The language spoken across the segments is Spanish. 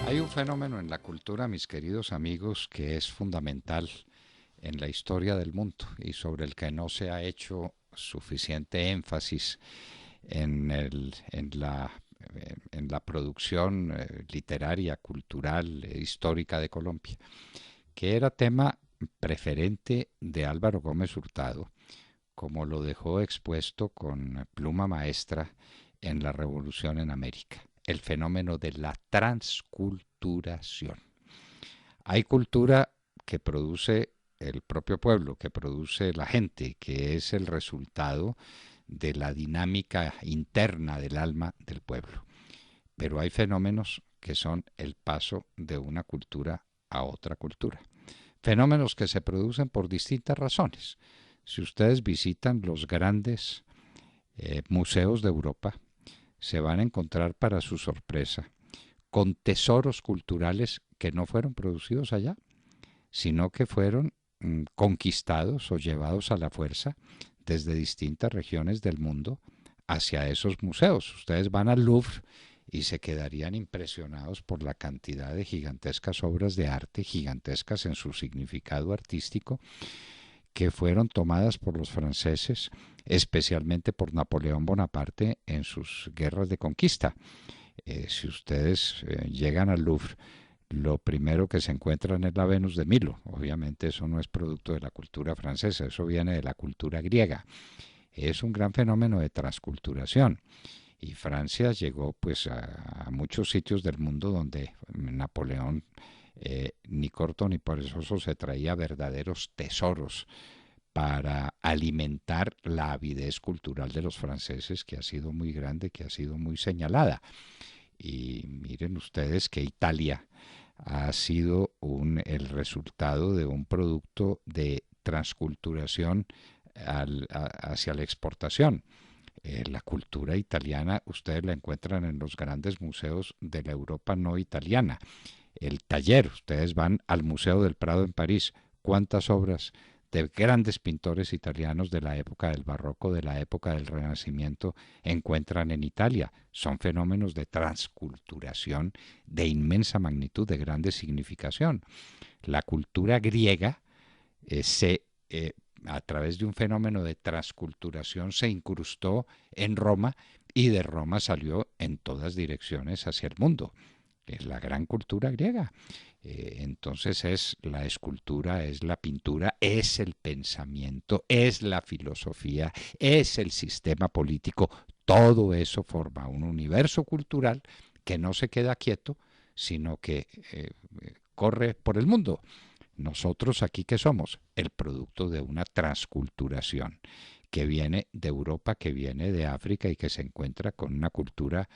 Hay un fenómeno en la cultura, mis queridos amigos, que es fundamental en la historia del mundo y sobre el que no se ha hecho suficiente énfasis en la producción literaria, cultural, histórica de Colombia, que era tema preferente de Álvaro Gómez Hurtado, como lo dejó expuesto con pluma maestra en la Revolución en América, el fenómeno de la transculturación. Hay cultura que produce el propio pueblo, que produce la gente, que es el resultado de la dinámica interna del alma del pueblo. Pero hay fenómenos que son el paso de una cultura a otra cultura. Fenómenos que se producen por distintas razones. Si ustedes visitan los grandes museos de Europa, se van a encontrar para su sorpresa con tesoros culturales que no fueron producidos allá, sino que fueron conquistados o llevados a la fuerza desde distintas regiones del mundo hacia esos museos. Ustedes van al Louvre y se quedarían impresionados por la cantidad de gigantescas obras de arte, gigantescas en su significado artístico, que fueron tomadas por los franceses, especialmente por Napoleón Bonaparte en sus guerras de conquista. Si ustedes llegan al Louvre, lo primero que se encuentran es la Venus de Milo. Obviamente eso no es producto de la cultura francesa, eso viene de la cultura griega. Es un gran fenómeno de transculturación. Y Francia llegó pues a muchos sitios del mundo donde Napoleón ni corto ni perezoso se traía verdaderos tesoros para alimentar la avidez cultural de los franceses, que ha sido muy grande, que ha sido muy señalada. Y miren ustedes que Italia ha sido el resultado de un producto de transculturación hacia la exportación. La cultura italiana ustedes la encuentran en los grandes museos de la Europa no italiana. El taller, ustedes van al Museo del Prado en París, cuántas obras de grandes pintores italianos de la época del barroco, de la época del Renacimiento, encuentran en Italia. Son fenómenos de transculturación de inmensa magnitud, de grande significación. La cultura griega a través de un fenómeno de transculturación se incrustó en Roma y de Roma salió en todas direcciones hacia el mundo. Es la gran cultura griega. Entonces es la escultura, es la pintura, es el pensamiento, es la filosofía, es el sistema político. Todo eso forma un universo cultural que no se queda quieto, sino que corre por el mundo. Nosotros aquí, ¿qué somos? El producto de una transculturación que viene de Europa, que viene de África y que se encuentra con una cultura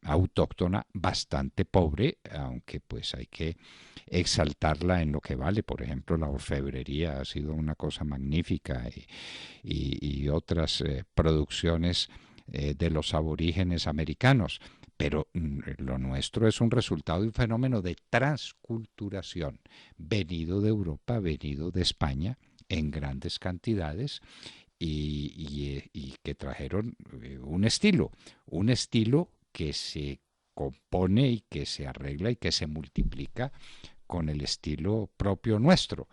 autóctona bastante pobre, aunque pues hay que exaltarla en lo que vale. Por ejemplo, la orfebrería ha sido una cosa magnífica y otras producciones de los aborígenes americanos. Pero lo nuestro es un resultado de un fenómeno de transculturación venido de Europa, venido de España en grandes cantidades y que trajeron un estilo que se compone y que se arregla y que se multiplica con el estilo propio nuestro.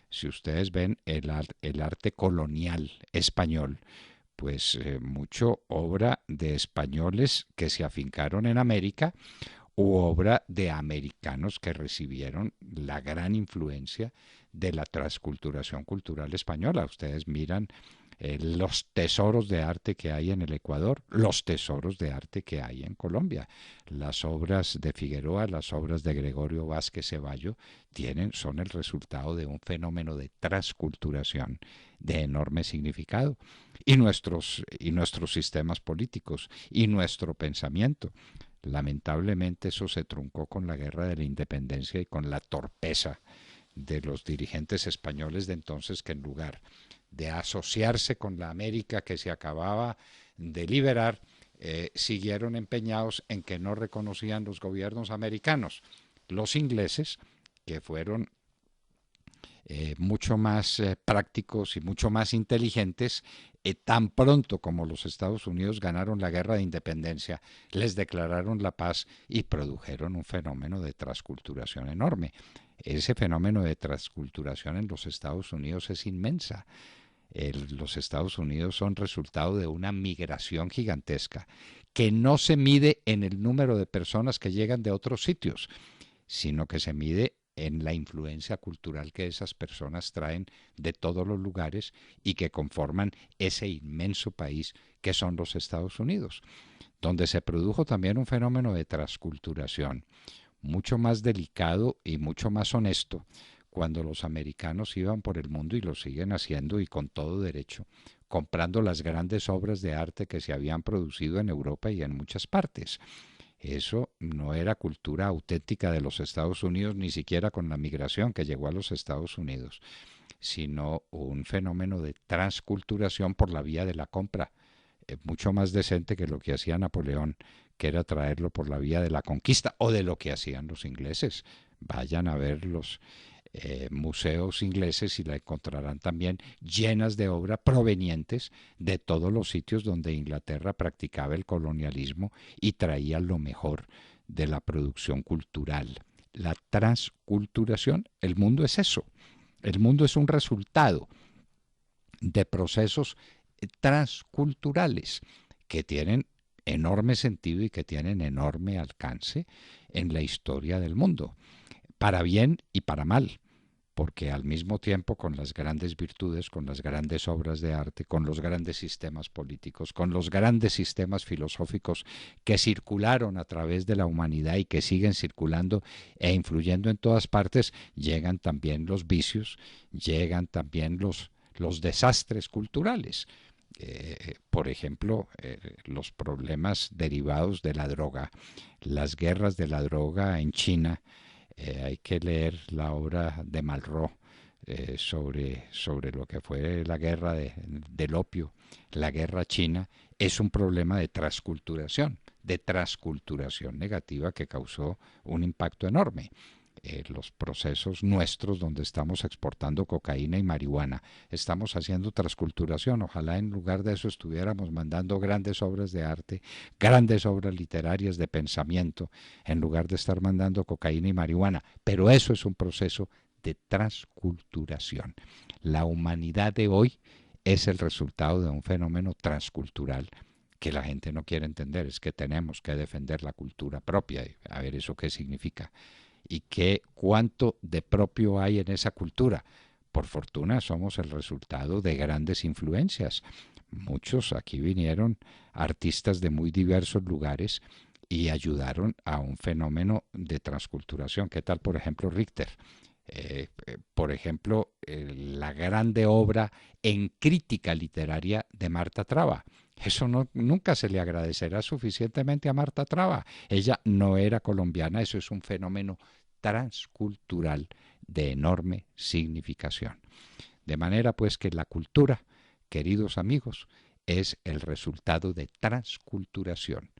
Si ustedes ven el arte colonial español, pues mucho obra de españoles que se afincaron en América u obra de americanos que recibieron la gran influencia de la transculturación cultural española. Ustedes miran los tesoros de arte que hay en el Ecuador, los tesoros de arte que hay en Colombia. Las obras de Figueroa, las obras de Gregorio Vázquez Ceballo son el resultado de un fenómeno de transculturación de enorme significado. Y nuestros sistemas políticos y nuestro pensamiento. Lamentablemente eso se truncó con la guerra de la independencia y con la torpeza de los dirigentes españoles de entonces, que en lugar de asociarse con la América que se acababa de liberar, siguieron empeñados en que no reconocían los gobiernos americanos. Los ingleses, que fueron mucho más prácticos y mucho más inteligentes. Tan pronto como los Estados Unidos ganaron la guerra de independencia, les declararon la paz y produjeron un fenómeno de transculturación enorme. Ese fenómeno de transculturación en los Estados Unidos es inmensa. Los Estados Unidos son resultado de una migración gigantesca que no se mide en el número de personas que llegan de otros sitios, sino que se mide en la influencia cultural que esas personas traen de todos los lugares y que conforman ese inmenso país que son los Estados Unidos, donde se produjo también un fenómeno de transculturación mucho más delicado y mucho más honesto cuando los americanos iban por el mundo y lo siguen haciendo y con todo derecho, comprando las grandes obras de arte que se habían producido en Europa y en muchas partes. Eso no era cultura auténtica de los Estados Unidos, ni siquiera con la migración que llegó a los Estados Unidos, sino un fenómeno de transculturación por la vía de la compra, mucho más decente que lo que hacía Napoleón, que era traerlo por la vía de la conquista, o de lo que hacían los ingleses. Vayan a ver los museos ingleses y la encontrarán también llenas de obra provenientes de todos los sitios donde Inglaterra practicaba el colonialismo y traía lo mejor de la producción cultural. La transculturación, el mundo es eso. El mundo es un resultado de procesos transculturales que tienen enorme sentido y que tienen enorme alcance en la historia del mundo, para bien y para mal, porque al mismo tiempo con las grandes virtudes, con las grandes obras de arte, con los grandes sistemas políticos, con los grandes sistemas filosóficos que circularon a través de la humanidad y que siguen circulando e influyendo en todas partes, llegan también los vicios, llegan también los desastres culturales. Por ejemplo, los problemas derivados de la droga, las guerras de la droga en China. Hay que leer la obra de Malraux sobre lo que fue la guerra del opio, la guerra china. Es un problema de transculturación negativa que causó un impacto enorme. Los procesos nuestros donde estamos exportando cocaína y marihuana, estamos haciendo transculturación. Ojalá en lugar de eso estuviéramos mandando grandes obras de arte, grandes obras literarias de pensamiento, en lugar de estar mandando cocaína y marihuana. Pero eso es un proceso de transculturación. La humanidad de hoy es el resultado de un fenómeno transcultural que la gente no quiere entender. Es que tenemos que defender la cultura propia. A ver, ¿eso qué significa? Y cuánto de propio hay en esa cultura. Por fortuna somos el resultado de grandes influencias. Muchos aquí vinieron artistas de muy diversos lugares y ayudaron a un fenómeno de transculturación. ¿Qué tal, por ejemplo, Richter? Por ejemplo, la grande obra en crítica literaria de Marta Traba. Eso nunca se le agradecerá suficientemente a Marta Traba. Ella no era colombiana, eso es un fenómeno transcultural de enorme significación. De manera pues que la cultura, queridos amigos, es el resultado de transculturación.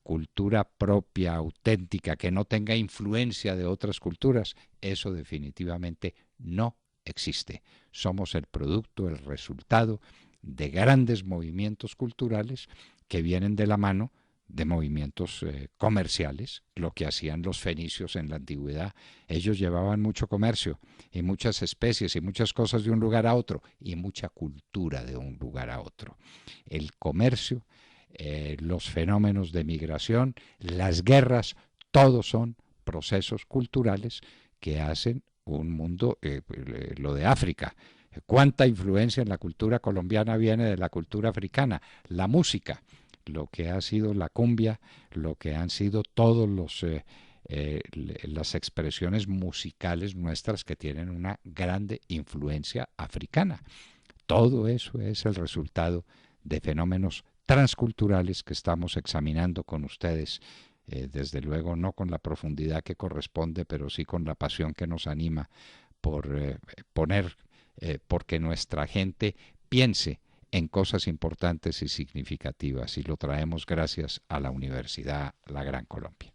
Cultura propia, auténtica, que no tenga influencia de otras culturas, eso definitivamente no existe. Somos el producto, el resultado de grandes movimientos culturales que vienen de la mano de movimientos comerciales, lo que hacían los fenicios en la antigüedad. Ellos llevaban mucho comercio y muchas especies y muchas cosas de un lugar a otro y mucha cultura de un lugar a otro. El comercio, los fenómenos de migración, las guerras, todos son procesos culturales que hacen un mundo, lo de África. ¿Cuánta influencia en la cultura colombiana viene de la cultura africana? La música, lo que ha sido la cumbia, lo que han sido todos las expresiones musicales nuestras que tienen una grande influencia africana. Todo eso es el resultado de fenómenos transculturales que estamos examinando con ustedes, desde luego no con la profundidad que corresponde, pero sí con la pasión que nos anima por porque nuestra gente piense en cosas importantes y significativas, y lo traemos gracias a la Universidad La Gran Colombia.